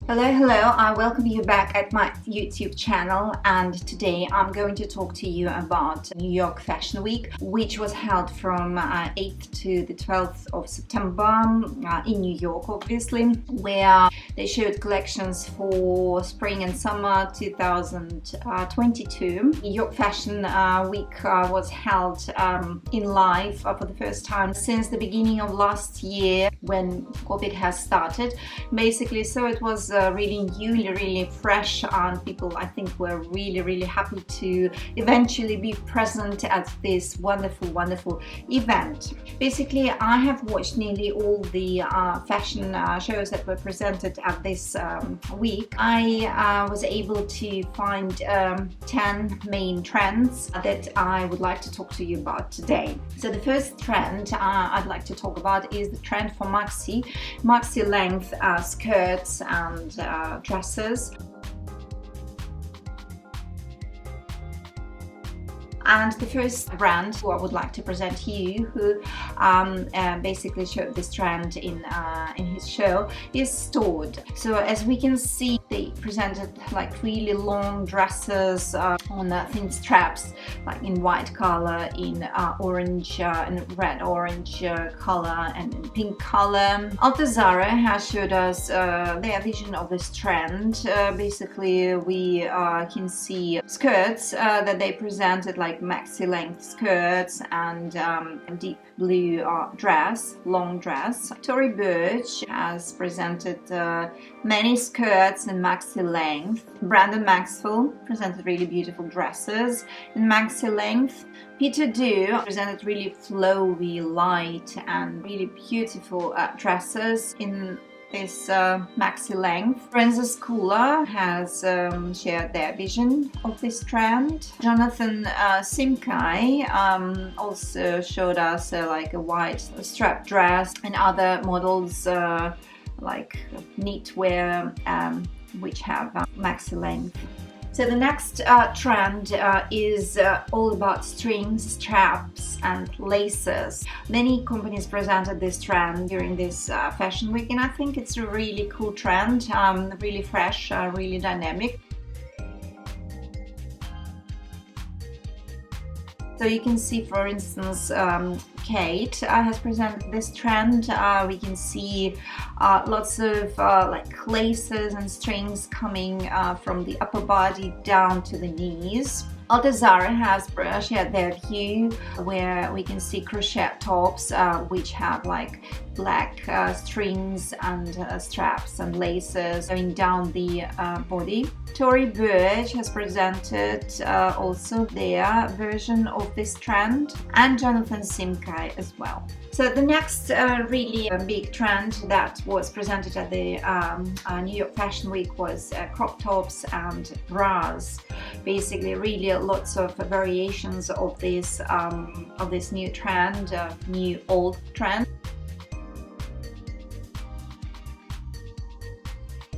Hello, I welcome you back at my YouTube channel, and today I'm going to talk to you about New York Fashion Week, which was held from 8th to the 12th of September in New York, obviously, where they showed collections for spring and summer 2022. New York Fashion Week was held in live for the first time since the beginning of last year when COVID has started, basically. So it was really new, really fresh, and people, I think, were really happy to eventually be present at this wonderful event. Basically, I have watched nearly all the fashion shows that were presented at this week. I was able to find 10 main trends that I would like to talk to you about today. So the first trend I'd like to talk about is the trend for maxi length skirts and dresses. And the first brand who I would like to present to you, who basically showed this trend in his show, is STAUD. So as we can see, they presented like really long dresses on thin straps, like in white color, in orange and red-orange color, and in pink color. ALTUZARRA has showed us their vision of this trend. Basically, we can see skirts that they presented, like maxi length skirts and deep blue long dress. TORY BURCH has presented many skirts in maxi length. Brandon MAXWELL presented really beautiful dresses in maxi length. Peter presented really flowy, light and really beautiful dresses in this maxi length. PROENZA SCHOULER has shared their vision of this trend. SIMKHAI also showed us like a white strap dress and other models like knitwear which have maxi length. So the next trend is all about strings, straps and laces. Many companies presented this trend during this fashion week, and I think it's a really cool trend, really fresh, really dynamic. So you can see, for instance, KHAITE has presented this trend. We can see lots of like laces and strings coming from the upper body down to the knees. ALTUZARRA has shared their view, where we can see crochet tops which have like black strings and straps and laces going down the body. TORY BURCH has presented also their version of this trend, and SIMKHAI as well. So the next really big trend that was presented at the New York Fashion Week was crop tops and bras. Basically, really lots of variations of this new trend, new old trend.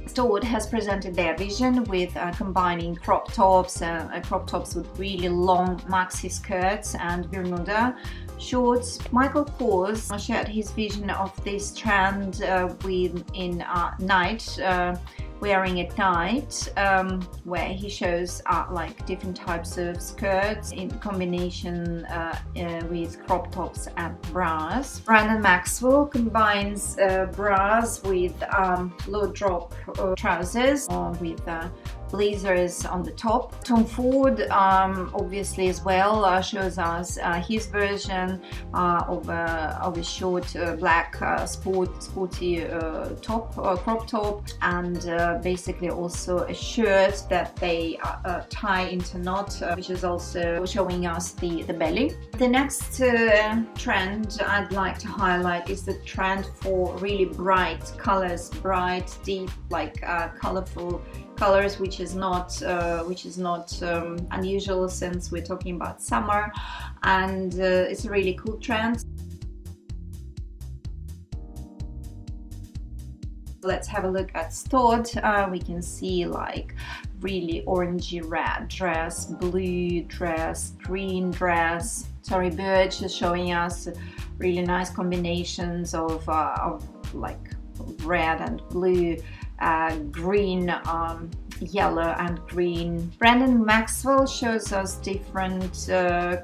STAUD has presented their vision with combining crop tops with really long maxi skirts and Bermuda shorts. Michael Kors shared his vision of this trend in night, wearing at night, where he shows like different types of skirts in combination with crop tops and bras. Brandon MAXWELL combines bras with low drop trousers with blazers on the top. Tom Ford obviously as well shows us his version of a short black sporty top, crop top, and basically also a shirt that they tie into knot, which is also showing us the belly. The next trend I'd like to highlight is the trend for really bright colors, bright, deep, like colorful colors, which is not unusual since we're talking about summer, and it's a really cool trend. Let's have a look at STAUD. We can see like really orangey red dress, blue dress, green dress. TORY BURCH is showing us really nice combinations of like red and blue green, yellow and green. Brandon Maxwell shows us different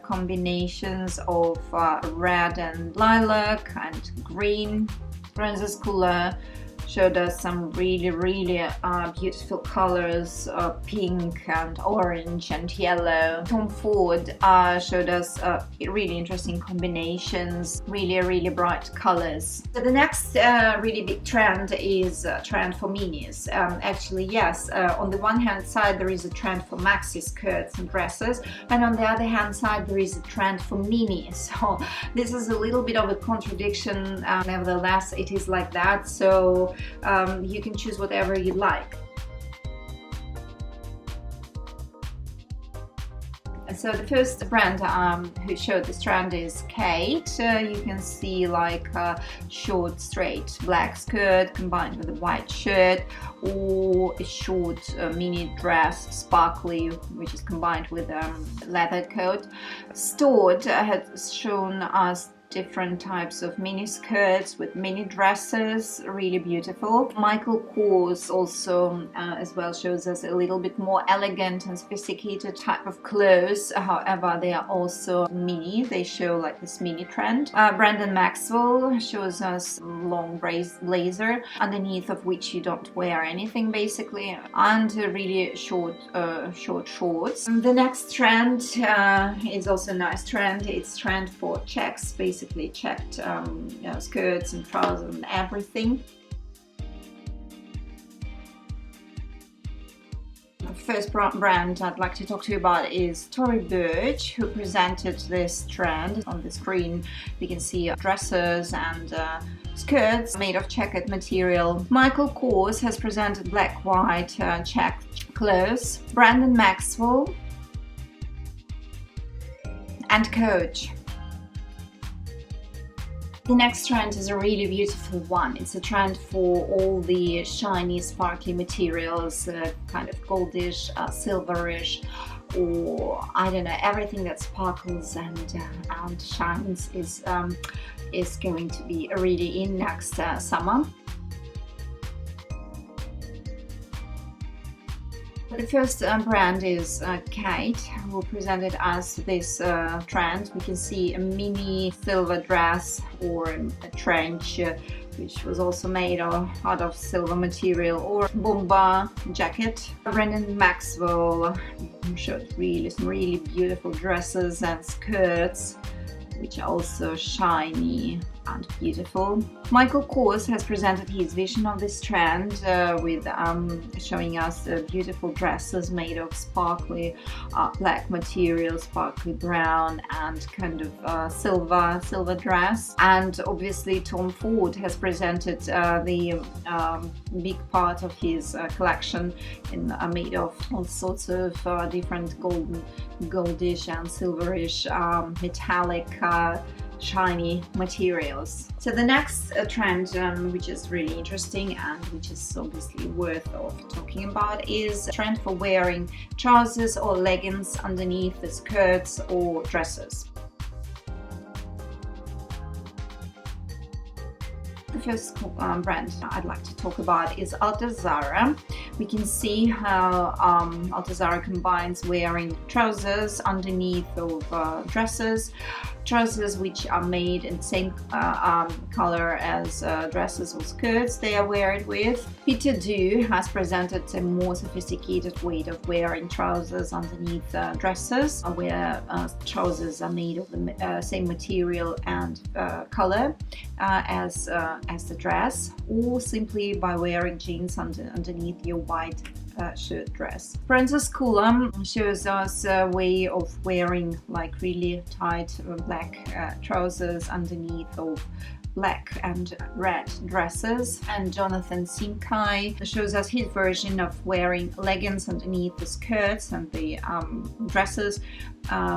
combinations of red and lilac and green. PROENZA SCHOULER showed us some really beautiful colors, pink and orange and yellow. Tom Ford showed us really interesting combinations, really bright colors. So the next really big trend is trend for minis. Actually, yes, on the one hand side there is a trend for maxi skirts and dresses, and on the other hand side there is a trend for minis. So this is a little bit of a contradiction, nevertheless it is like that. So you can choose whatever you like. So the first brand who showed this trend is KHAITE. You can see like a short straight black skirt combined with a white shirt, or a short mini dress, sparkly, which is combined with a leather coat. STAUD has shown us different types of mini skirts with mini dresses, really beautiful. Michael Kors also as well shows us a little bit more elegant and sophisticated type of clothes, however they are also mini, they show like this mini trend. Brandon Maxwell shows us long blazer underneath of which you don't wear anything basically, and really short shorts. The next trend is also a nice trend. It's trend for checks, basically checked skirts and trousers and everything. The first brand I'd like to talk to you about is TORY BURCH, who presented this trend. On the screen we can see dresses and skirts made of checkered material. Michael Kors has presented black-white checked clothes. Brandon Maxwell and Coach. The next trend is a really beautiful one. It's a trend for all the shiny, sparkly materials, kind of goldish, silverish, or I don't know, everything that sparkles and shines is going to be really in next summer. The first brand is KHAITE, who presented us this trend. We can see a mini silver dress or a trench, which was also made out of silver material, or bomber jacket. Brandon Maxwell showed some really beautiful dresses and skirts, which are also shiny and beautiful. Michael Kors has presented his vision of this trend with showing us beautiful dresses made of sparkly black material, sparkly brown and kind of silver dress. And obviously Tom Ford has presented the big part of his collection made of all sorts of different goldish and silverish metallic shiny materials. So the next trend which is really interesting and which is obviously worth talking about is a trend for wearing trousers or leggings underneath the skirts or dresses. The first brand I'd like to talk about is ALTUZARRA. We can see how ALTUZARRA combines wearing trousers underneath of dresses, trousers which are made in the same color as dresses or skirts they are wearing with. Peter Do has presented a more sophisticated way of wearing trousers underneath dresses, where trousers are made of the same material and color as the dress, or simply by wearing jeans underneath your white shirt dress. PROENZA SCHOULER shows us a way of wearing like really tight black trousers underneath of black and red dresses, and Jonathan SIMKHAI shows us his version of wearing leggings underneath the skirts and the dresses,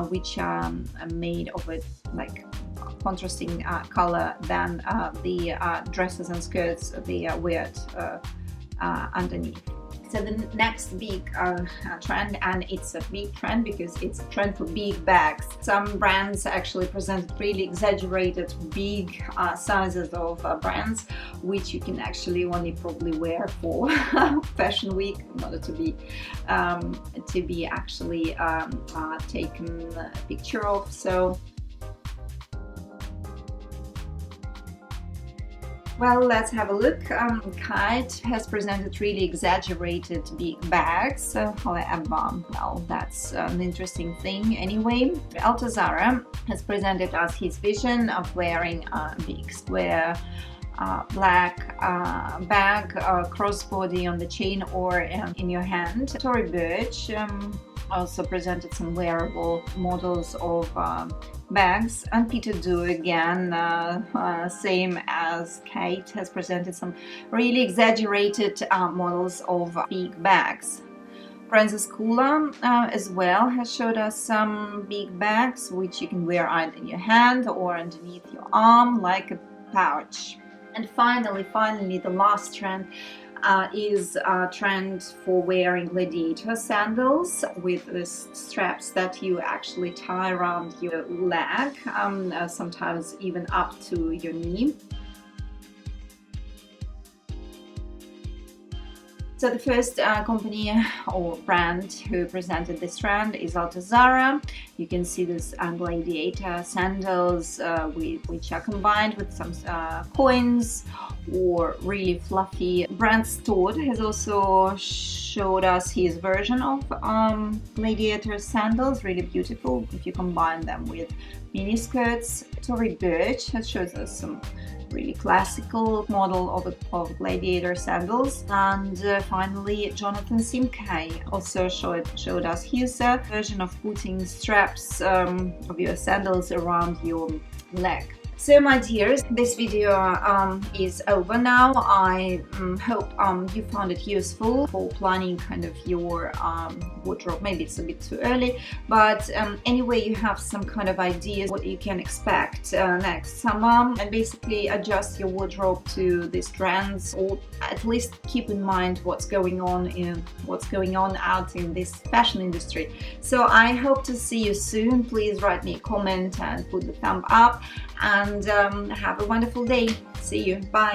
which are made of a like contrasting color than the dresses and skirts they are wear underneath. So the next big trend, and it's a big trend because it's a trend for big bags. Some brands actually present really exaggerated big sizes of brands, which you can actually only probably wear for fashion week in order to be actually taken a picture of. So well, let's have a look. KHAITE has presented really exaggerated big bags. However, well, that's an interesting thing anyway. ALTUZARRA has presented us his vision of wearing a big square black bag, crossbody on the chain or in your hand. TORY BURCH also presented some wearable models of bags, and Peter Do again, same as KHAITE, has presented some really exaggerated models of big bags. PROENZA SCHOULER as well has showed us some big bags which you can wear either in your hand or underneath your arm like a pouch. And finally, the last trend is a trend for wearing gladiator sandals with the straps that you actually tie around your leg, sometimes even up to your knee. So the first company or brand who presented this trend is ALTUZARRA. You can see this gladiator sandals which are combined with some coins or really fluffy. Brand STAUD has also showed us his version of gladiator sandals, really beautiful if you combine them with mini skirts. TORY BURCH has showed us some really classical model of gladiator sandals, and finally SIMKHAI also showed us his version of putting straps of your sandals around your leg. So my dears, this video is over now. I hope you found it useful for planning kind of your wardrobe. Maybe it's a bit too early, but anyway, you have some kind of ideas what you can expect next summer, and basically adjust your wardrobe to these trends, or at least keep in mind what's going on out in this fashion industry. So I hope to see you soon. Please write me a comment and put the thumb up, and have a wonderful day. See you. Bye.